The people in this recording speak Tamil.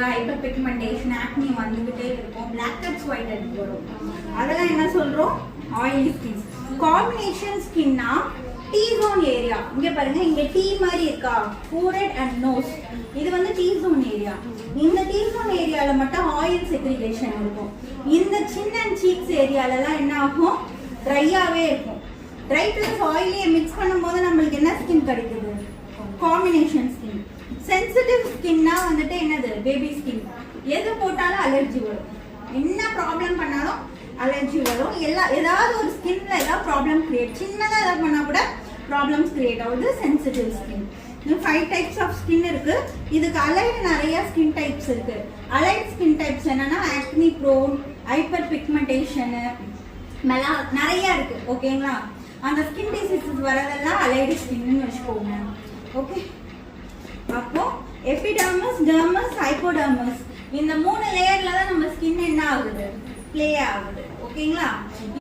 ஹைப்பர் பிக்மெண்டேஷன், ஆக்னி வந்துகிட்டே இருக்கும், பிளாக் ஹெட்ஸ், ஒயிட் ஹெட்ஸ் வரும். அதெல்லாம் என்ன சொல்றோம்? Oily skin. காம்பினேஷன் ஸ்கின்னா T zone ஏரியா. இங்க பாருங்க, இங்க T மாதிரி இருக்கா, forehead and nose. இது வந்து T zone ஏரியா. இந்த T zone ஏரியால மட்டும் ஆயில் செக்ரிகேஷன் இருக்கும். இந்த சின் அண்ட் சீக்ஸ் ஏரியாலலாம் என்ன ஆகும்? ட்ரையாவே இருக்கும். ட்ரை பிளஸ் ஆயிலியை மிக்ஸ் பண்ணும்போது நம்மளுக்கு என்ன ஸ்கின் கிடைக்குது? Combination skin. சென்சிட்டிவ் ஸ்கின்னா வந்துட்டு என்னது? Baby skin. எது போட்டாலும் அலர்ஜி வரும். என்ன ப்ராப்ளம் பண்ணாலும் அலர்ஜி வரும். ஏதாவது ஒரு ஸ்கின்ல ஏதாவது ப்ராப்ளம் கிரியேட், சின்னதாக ஏதாவது பண்ணால் கூட ப்ராப்ளம்ஸ் கிரியேட் ஆகுது. Sensitive skin. 5 types of skin இருக்கு. இதுக்கு அலைடு நிறைய ஸ்கின் டைப்ஸ் இருக்கு. அலைட் ஸ்கின் டைப்ஸ் என்னன்னா ஆக்னி ப்ரோன், ஹைப்பர் பிக்மெண்டேஷன், நிறைய இருக்கு. ஓகேங்களா? அந்த ஸ்கின் டிசீசஸ் வரதெல்லாம் அலைடு ஸ்கின்னு வச்சுக்கோங்க. ஓகே, அப்போ எபிடர்மஸ், டெர்மஸ், ஹைப்போடர்மஸ், இந்த 3 லேயர்ல தான் நம்ம ஸ்கின் என்ன ஆகுது? ப்ளே ஆகுது. ஓகேங்களா?